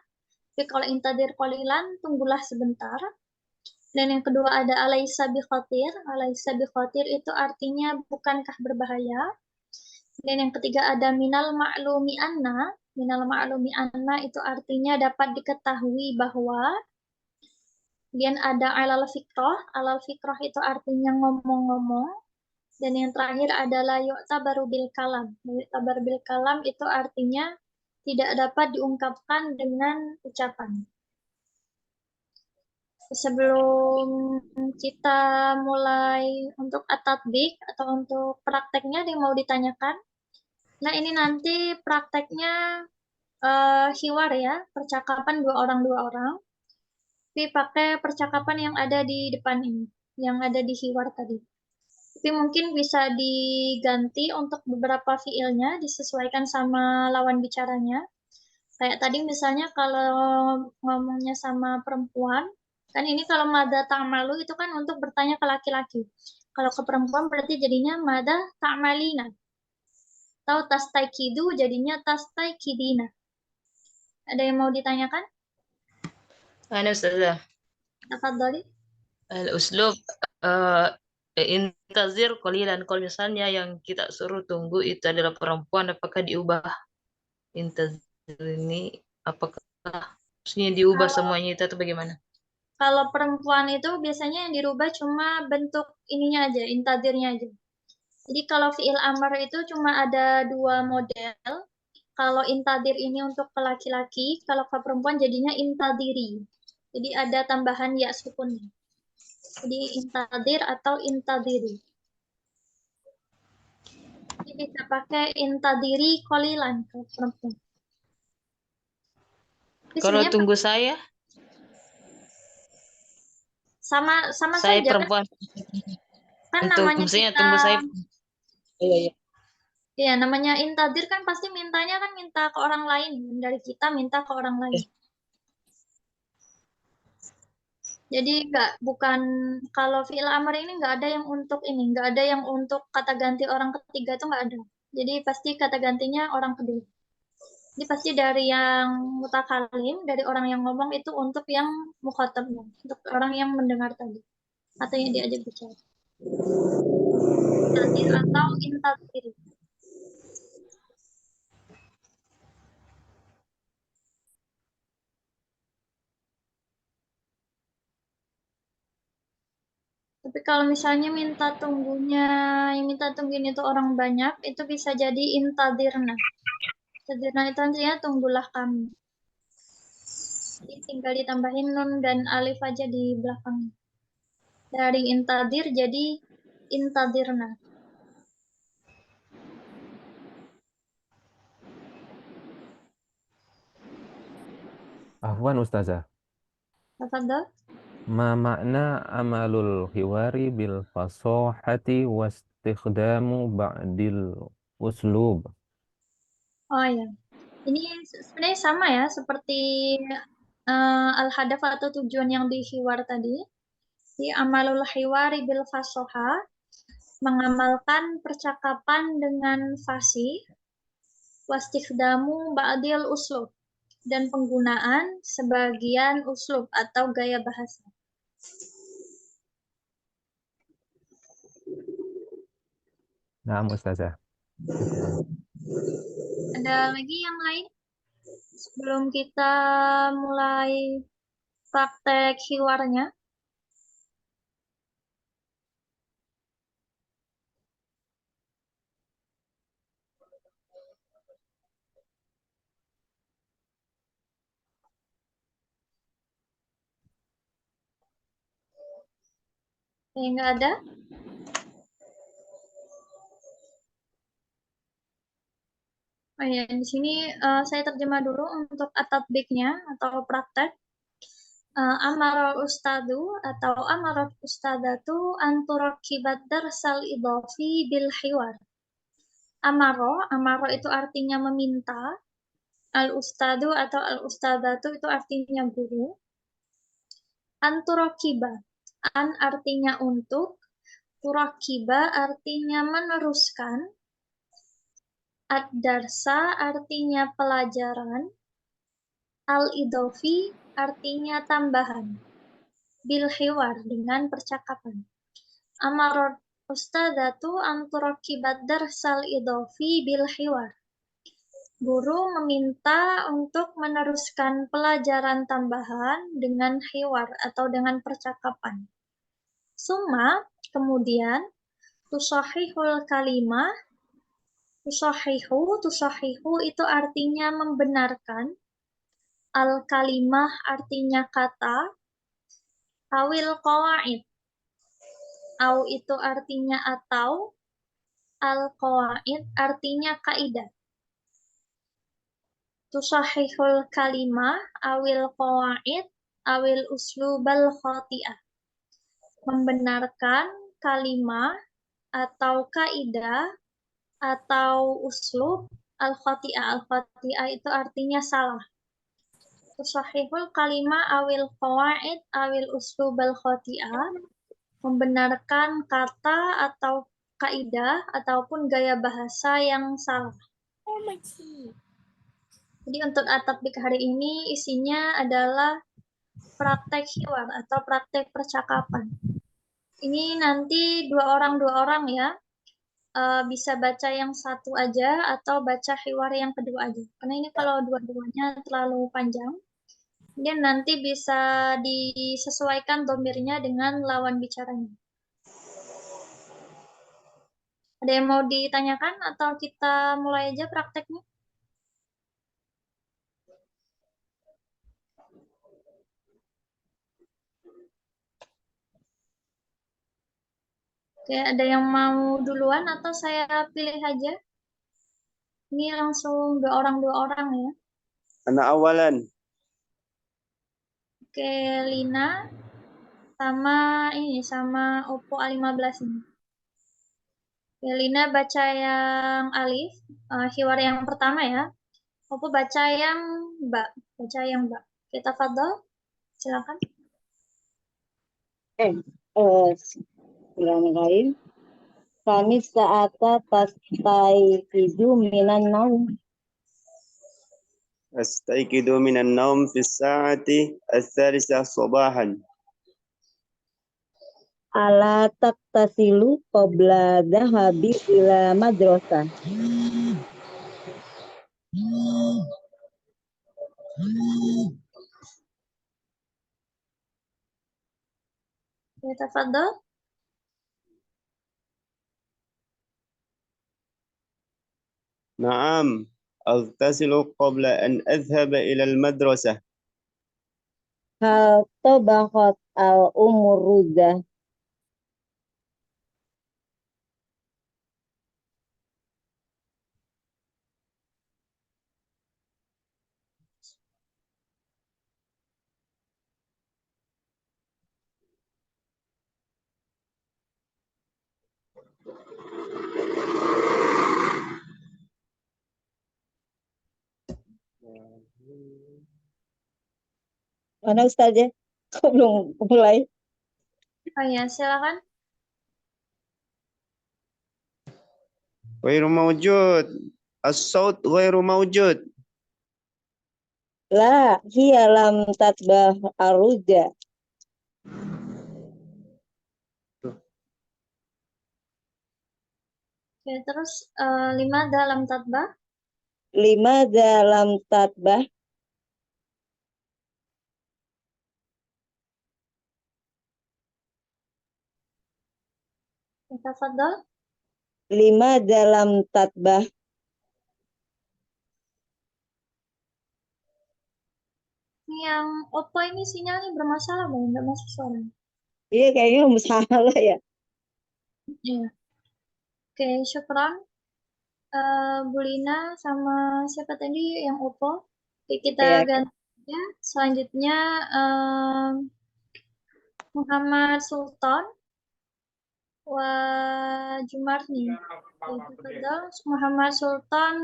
Tapi kalau intadir qalilan tunggulah sebentar. Dan yang kedua ada alaisa bi khatir. Alaisa bi khatir itu artinya bukankah berbahaya. Dan yang ketiga ada minal ma'lumi anna. Minal ma'lumi anna itu artinya dapat diketahui bahwa. Kemudian ada alal fikrah. Alal fikrah itu artinya ngomong-ngomong. Dan yang terakhir adalah yu'tabaru bil kalam. Yu'tabar bil kalam itu artinya tidak dapat diungkapkan dengan ucapan. Sebelum kita mulai untuk at-tatbik atau untuk prakteknya yang mau ditanyakan. Nah, ini nanti prakteknya hiwar ya, percakapan dua orang. Tapi pakai percakapan yang ada di depan ini, yang ada di hiwar tadi. Tapi mungkin bisa diganti untuk beberapa fiilnya, disesuaikan sama lawan bicaranya. Kayak tadi misalnya kalau ngomongnya sama perempuan, kan ini kalau mada ta'malu itu kan untuk bertanya ke laki-laki. Kalau ke perempuan berarti jadinya mada ta'malina. Atau tastaikidu jadinya tastaikidina. Ada yang mau ditanyakan? Ana Ustazah. Tafadhali. Al-uslub intazir qalilan. Kalau misalnya yang kita suruh tunggu itu adalah perempuan, apakah diubah intazir ini? Apakah maksudnya diubah semuanya itu atau bagaimana? Kalau perempuan itu biasanya yang dirubah cuma bentuk ininya aja, intadirnya aja. Jadi kalau fi'il amr itu cuma ada 2 model. Kalau intadir ini untuk ke laki-laki, kalau ke perempuan jadinya intadiri. Jadi ada tambahan ya sukunnya. Jadi intadir atau intadiri. Ini bisa pakai intadiri kolilan kalau perempuan. Tapi Kalau sebenarnya tunggu saya sama saya saja kan, perempuan. Untuk namanya maksudnya kita tunggu saya. Iya, iya. ya namanya intadir kan pasti mintanya kan minta ke orang lain, dari kita minta ke orang lain. Jadi bukan kalau fi'il amr ini nggak ada yang untuk ini, nggak ada yang untuk kata ganti orang ketiga itu nggak ada. Jadi pasti kata gantinya orang kedua. Jadi pasti dari yang mutakalim, dari orang yang ngomong itu untuk yang mukhatabnya, untuk orang yang mendengar tadi atau yang diajak bicara. Intadir atau intadir. Tapi kalau misalnya minta tunggunya itu orang banyak, itu bisa jadi intadirna. Intadirna itu artinya tunggulah kami. Jadi tinggal ditambahin nun dan alif aja di belakangnya. Dari intadir jadi intadirna. Afwan Ustazah. Tafadhol. Ma makna amalul hiwari bil fasohati wastikhdamu ba'dil uslub. Oh ya, ini sebenarnya sama ya seperti al-hadaf atau tujuan yang di hiwar tadi. Di amalul hiwari bil fasoha, mengamalkan percakapan dengan fasih, wastikhdamu ba'dil uslub, dan penggunaan sebagian uslub atau gaya bahasa. Nah, Ustazah. Ada lagi yang lain? Sebelum kita mulai praktek hiwarnya. Nggak ada? Oh ya, di sini saya terjemah dulu untuk at-tatbiknya atau praktek. Amarul ustadu atau amarat ustadatu anturakibat darsal idofi bil hiwar. Amaro itu artinya meminta. Al-ustadu atau al-ustadatu itu artinya guru. Anturakiba, an artinya untuk, turakiba artinya meneruskan, ad-darsa artinya pelajaran, al-idofi artinya tambahan, bil hiwar dengan percakapan. Amarot ustadatu anturakibat darsal idofi bil hiwar. Guru meminta untuk meneruskan pelajaran tambahan dengan hiwar atau dengan percakapan. Summa, kemudian, tusahihul kalimah, tusahihu itu artinya membenarkan, al-kalimah artinya kata, awil qawaid, au itu artinya atau, al-qawaid artinya kaidah. Tusahihul kalimah awil qawaid awil uslubal khati'ah. Membenarkan kalimah atau kaidah atau uslub al-khati'ah. Al-khati'ah itu artinya salah. Tusahihul kalimah awil qawaid awil uslubal khati'ah. Membenarkan kata atau kaidah ataupun gaya bahasa yang salah. Jadi untuk at-tatbik hari ini isinya adalah praktek hiwar atau praktek percakapan. Ini nanti dua orang ya. Bisa baca yang satu aja atau baca hiwar yang kedua aja. Karena ini kalau dua-duanya terlalu panjang, Dia nanti bisa disesuaikan domirnya dengan lawan bicaranya. Ada yang mau ditanyakan atau kita mulai aja prakteknya? Oke, ada yang mau duluan atau saya pilih aja? Ini langsung dua orang ya. Ana awalan. Oke, Lina sama Oppo A15 ini. Oke, Lina baca yang alif, hiwar yang pertama ya. Oppo baca yang ba, Kita fadol, silakan. Bismillahirrahmanirrahim. Kami saata tastai tidu minan naum أستيقظ من النوم في الساعة 3 صباحا. ala taktasilu qabla dhahabi ila madrasah. Kita fadol. نعم، أغتسل قبل أن أذهب إلى المدرسة. Hal tabaqat al umur ruza. Mana Ustazah? Kok belum mulai? Oh ya, silakan. غير موجود. الصوت غير موجود. La hiya lam tatbah aruja. Oke, terus 5 dalam tatbah. Lima dalam tatbah. Kita fadol. Lima dalam tatbah. Ini yang Oppo ini sinyalnya bermasalah, Bang. Nggak masuk suara. Iya kayaknya salah ya. Iya. Oke, syukran. Bu Lina sama siapa tadi yang Oppo? Oke, kita Iya. ganti ya. Selanjutnya Muhammad Sultan wa Jumarni. Oke, tafadhol. Muhammad Sultan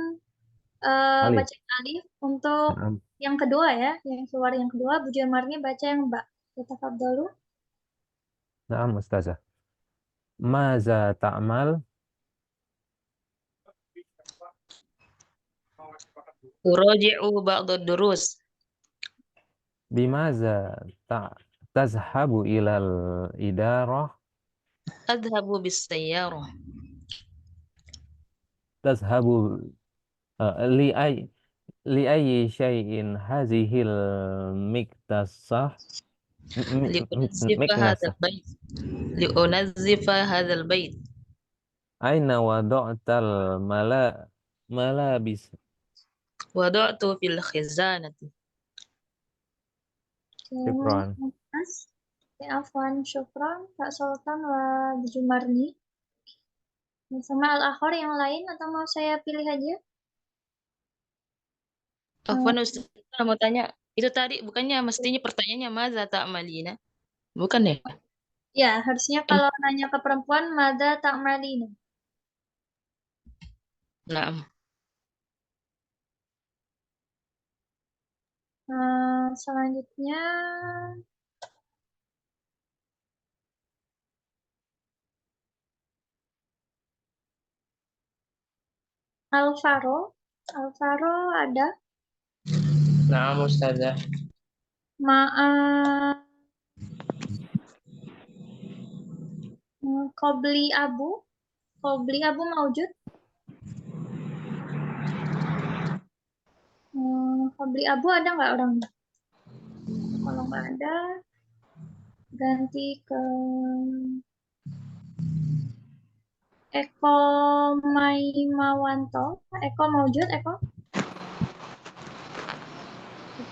Alif. baca alif untuk Naam. yang kedua ya, yang keluar yang kedua. Bu Jumarni baca yang ba. Tafadhol. Naam Ustazah. Maza ta'mal? Uraji'u ba'd durus. Bimaza tazhabu ilal idarah? Adhabu bis sayyarah. Tazhabu li ay li ayyi syai'in hazihil miktasah Liunazzifa hadzal miknasah. bait. Liunazzifa hadzal bait. Aina wada'tal malabis? Wada'tu fil khizanati. Syukran. Mas, ya, afwan, syukran, Kak Sultan wa Bu Jumarni. Sama Al-Akhor yang lain atau mau saya pilih aja? Afwan Ustaz, mau tanya, itu tadi bukannya mestinya pertanyaannya maza ta'malina? Bukan ya? Ya, harusnya kalau nanya ke perempuan, mada ta'malina. Nah, Selanjutnya, Alvaro. Alvaro ada. nah Ustazah. Qobli Abu. Qobli Abu maujud. Qobli Abu ada nggak orangnya? Kalau nggak ada, ganti ke Eko Maimawanto. Eko Maujud, Eko.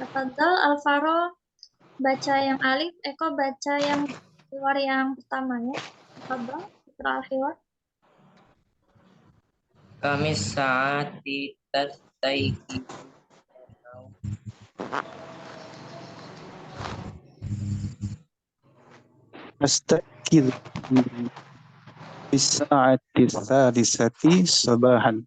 Tafadhal Alvaro baca yang alif, Eko baca yang keluar yang pertama ya. Tafadhal, Putra Alhiwar. Kami saat tastaiki أستيقظ في الساعة الثالثة صباحا.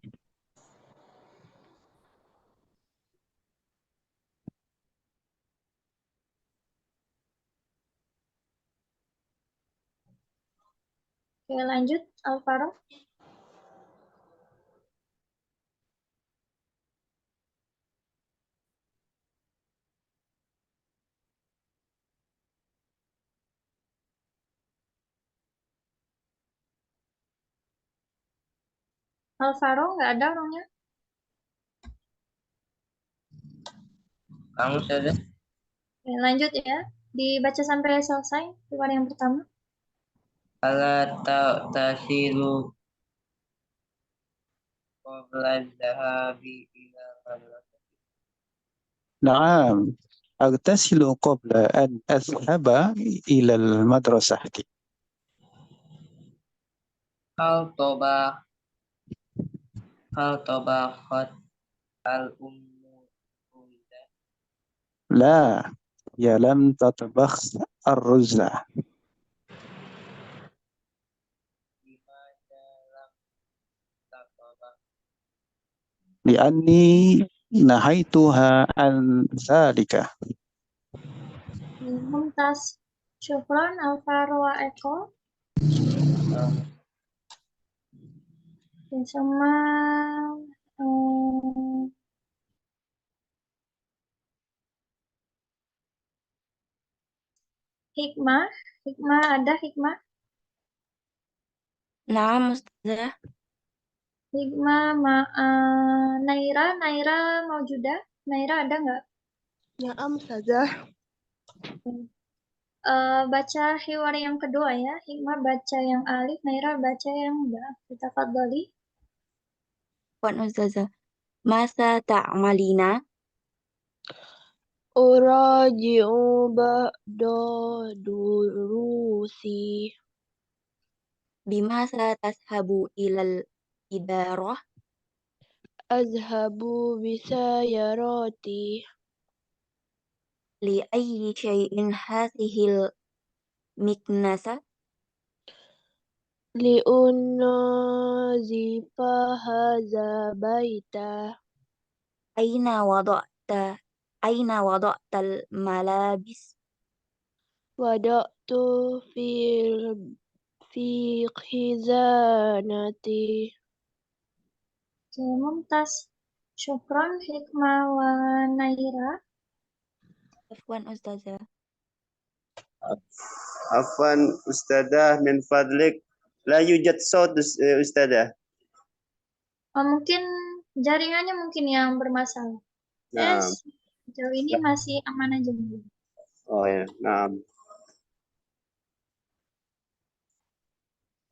Oke, lanjut Alvaro. Alvaro nggak ada orangnya. kamu saja. Oke, lanjut ya. Dibaca sampai selesai keluar yang pertama. Ala tasilu qabla dhahabi ila madrasah. نعم أغتسل قبل أن أذهب إلى المدرسة. Hal tobakhat al-ummu Ruza. لا هي لم تطبخ الرز Limadha lam tatbakh. لأني نهيتها عن ذلك. Mumtaz. Syukron Alvaro Eko. Oke, sama Hikmah. Hikmah ada Hikmah. Naam, Ustazah. Hikmah Naira. Naira mau juga. Naira ada nggak? Naam, Ustazah. Baca hiwar yang kedua ya. Hikmah baca yang alif, Naira baca yang ba. Kita fadhali. Wan Ustazah. Masa ta'malina? Uraji'u ba'da durusi. Bimasa tashabu ilal idarah? Azhabu bisayarati. Li ayyi syai'in hasihil miknasa? Li'unnazifa haza baita. Aina wada'tal malabis? Wada'tu fi khizanati. Oke, Mumtaz. Syukron Hikmah wa Naira. Afwan Ustazah. Afwan Ustadzah min fadlik. La yujad saut Ustadzah. Mungkin jaringannya mungkin yang bermasalah. Nah. Sejauh ini masih aman aja. Oh ya, nah.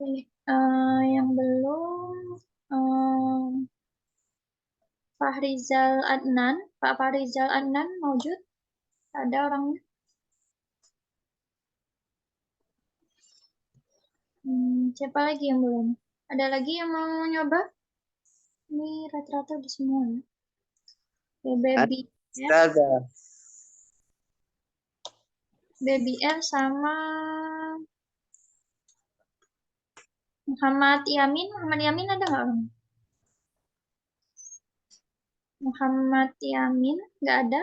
Oke, yang belum Fahrizal Adnan. Pak Fahrizal Adnan maujud? Ada orangnya? Siapa lagi yang belum? Ada lagi yang mau nyoba? Ini rata-rata udah semua ya. Baby Ustadzah. Baby F sama Muhammad Yamin. Muhammad Yamin ada nggak orang? Muhammad Yamin nggak ada.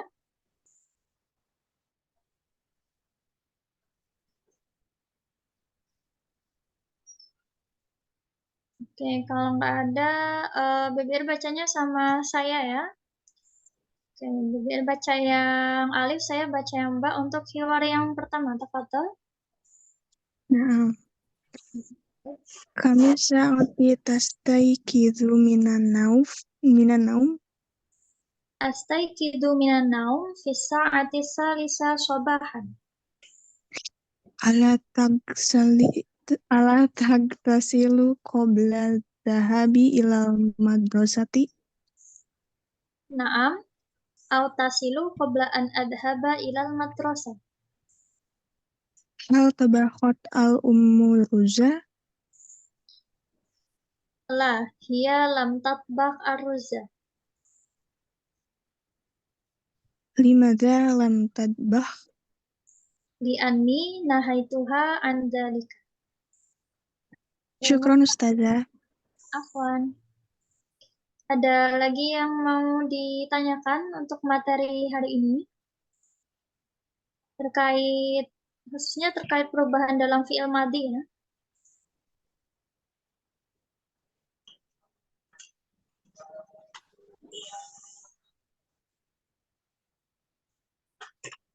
Oke, kalau nggak ada, BBR bacanya sama saya ya. Oke, BBR baca yang alif, saya baca yang ba untuk hiwar yang pertama. Tafadhal. Nah, kami saat tastayqizu minan naum Astayqidu minan naum fi sa'ati salisa sabahan. Ala tagtasilu qabla dhahabi ilal madrasati. Naam, au tasilu qabla an adhaba ilal madrasah. Hal tabakhat al ummu ruza. La, hiya lam tatbakh ar-ruzza. Limadha lam tadbakh. Li'anni nahaituha an dzalika. Syukran Ustazah. Afwan. Ada lagi yang mau ditanyakan untuk materi hari ini? Khususnya terkait perubahan dalam fi'il madhi ya.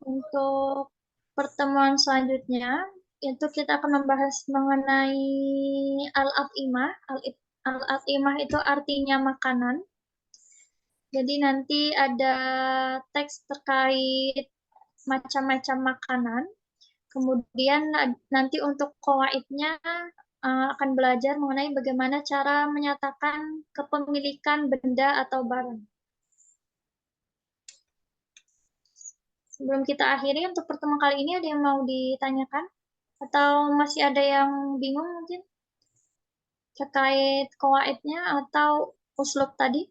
Untuk pertemuan selanjutnya, itu kita akan membahas mengenai al-at'imah. Al-at'imah itu artinya makanan. Jadi nanti ada teks terkait macam-macam makanan. Kemudian nanti untuk qawaidnya akan belajar mengenai bagaimana cara menyatakan kepemilikan benda atau barang. Sebelum kita akhiri untuk pertemuan kali ini, ada yang mau ditanyakan? Atau masih ada yang bingung mungkin? Terkait qawaidnya atau uslub tadi?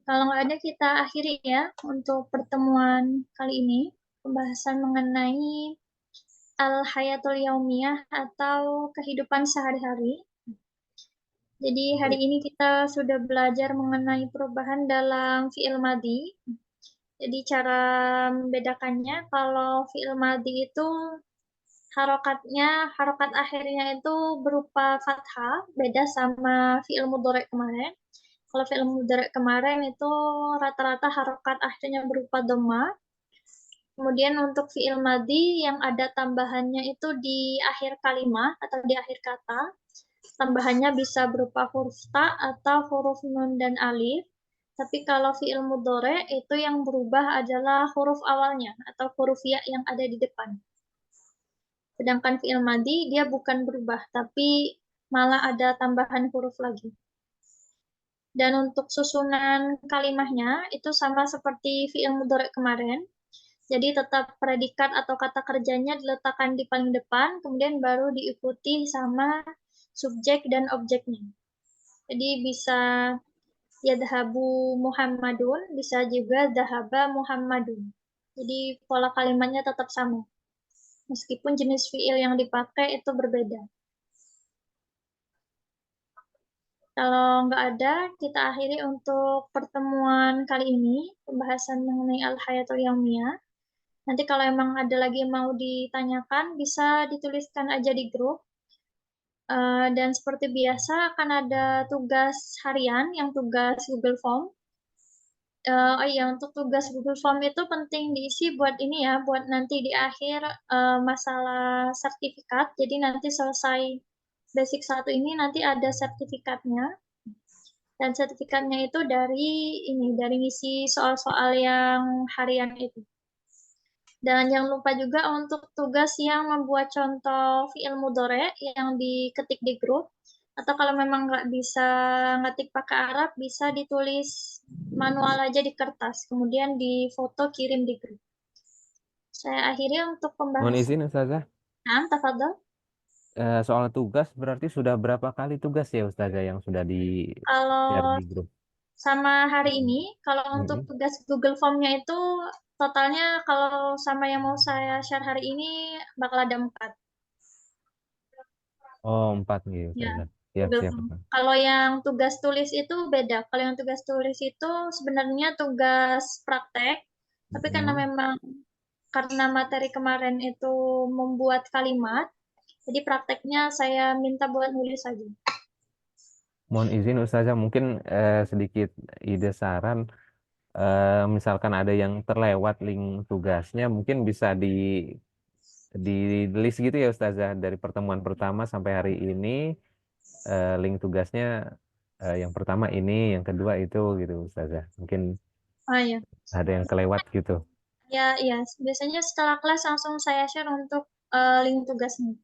Kalau nggak ada, kita akhiri ya untuk pertemuan kali ini. Pembahasan mengenai al-hayatul yaumiyah atau kehidupan sehari-hari. Jadi hari ini kita sudah belajar mengenai perubahan dalam fi'il madhi. Jadi cara membedakannya, kalau fi'il madhi itu harokat akhirnya itu berupa fathah, beda sama fi'il mudhari' kemarin. Kalau fi'il mudhari' kemarin itu rata-rata harokat akhirnya berupa dhamma. Kemudian untuk fi'il madhi yang ada tambahannya itu di akhir kalimat atau di akhir kata. Tambahannya bisa berupa huruf ta atau huruf nun dan alif. Tapi kalau fi'il mudhari' itu yang berubah adalah huruf awalnya atau huruf ya yang ada di depan. Sedangkan fi'il madhi dia bukan berubah, tapi malah ada tambahan huruf lagi. Dan untuk susunan kalimahnya itu sama seperti fi'il mudhari' kemarin. Jadi tetap predikat atau kata kerjanya diletakkan di paling depan, kemudian baru diikuti sama subjek dan objeknya. Jadi bisa yadhabu Muhammadun, bisa juga dhahaba Muhammadun. Jadi pola kalimatnya tetap sama. Meskipun jenis fi'il yang dipakai itu berbeda. Kalau nggak ada, kita akhiri untuk pertemuan kali ini, pembahasan mengenai al-hayatul yaumiyah. Nanti kalau emang ada lagi yang mau ditanyakan, bisa dituliskan aja di grup. Dan seperti biasa akan ada tugas harian, yang tugas Google Form. Oh iya, untuk tugas Google Form itu penting diisi buat ini ya, buat nanti di akhir masalah sertifikat. Jadi nanti selesai basic 1 ini nanti ada sertifikatnya. Dan sertifikatnya itu dari ngisi soal-soal yang harian itu. Dan jangan lupa juga untuk tugas yang membuat contoh fi'il mudhari' yang diketik di grup. Atau kalau memang nggak bisa ngetik pakai Arab, bisa ditulis manual aja di kertas. Kemudian difoto kirim di grup. Saya akhiri untuk Mohon pembahasan. izin Ustazah. Nah, tafadhol. Soal tugas berarti sudah berapa kali tugas ya Ustazah yang sudah share Kalau di grup? sama hari ini, kalau untuk tugas Google Form-nya itu totalnya kalau sama yang mau saya share hari ini bakal ada 4. Oh, 4 gitu Ya, Ustazah. Siap, Google siap. Form. Kalau yang tugas tulis itu beda. Kalau yang tugas tulis itu sebenarnya tugas praktek. Tapi karena memang karena materi kemarin itu membuat kalimat, jadi prakteknya saya minta buat nulis saja. Mohon izin Ustazah, mungkin sedikit ide saran, misalkan ada yang terlewat link tugasnya, mungkin bisa di list gitu ya Ustazah, dari pertemuan pertama sampai hari ini, link tugasnya yang pertama ini, yang kedua itu gitu Ustazah. Mungkin Ya. ada yang kelewat gitu. Ya, biasanya setelah kelas langsung saya share untuk link tugasnya.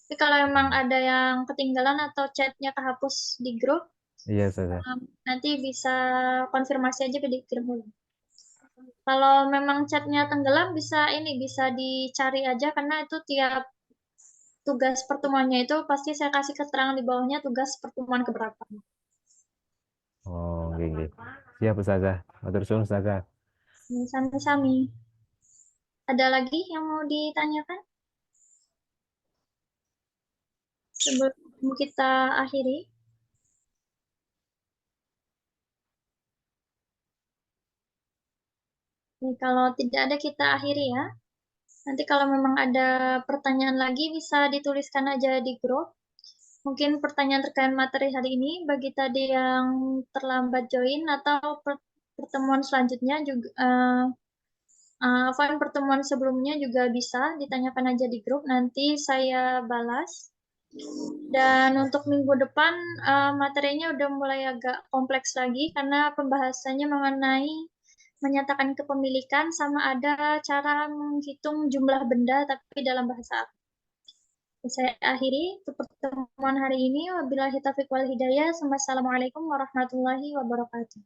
Tapi kalau memang ada yang ketinggalan atau chatnya kehapus di grup, Iya Ustazah. nanti bisa konfirmasi aja dikirim ulang. Kalau memang chatnya tenggelam bisa dicari aja karena itu tiap tugas pertemuannya itu pasti saya kasih keterangan di bawahnya tugas pertemuan keberapa. Oh, gini. Siap Ustazah. Matur suwun Ustazah. Sami-sami. Ada lagi yang mau ditanyakan? Sebelum kita akhiri. Kalau tidak ada kita akhiri ya. Nanti kalau memang ada pertanyaan lagi bisa dituliskan aja di grup. Mungkin pertanyaan terkait materi hari ini bagi tadi yang terlambat join atau pertemuan selanjutnya juga pertemuan sebelumnya juga bisa ditanyakan aja di grup, nanti saya balas. Dan untuk minggu depan materinya udah mulai agak kompleks lagi karena pembahasannya mengenai menyatakan kepemilikan sama ada cara menghitung jumlah benda tapi dalam bahasa Arab. Saya akhiri untuk pertemuan hari ini. Wabillahi taufiq wal hidayah. Assalamualaikum warahmatullahi wabarakatuh.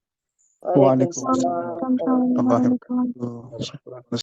Waalaikumsalam Waalaikumsalam warahmatullahi wabarakatuh. warahmatullahi wabarakatuh.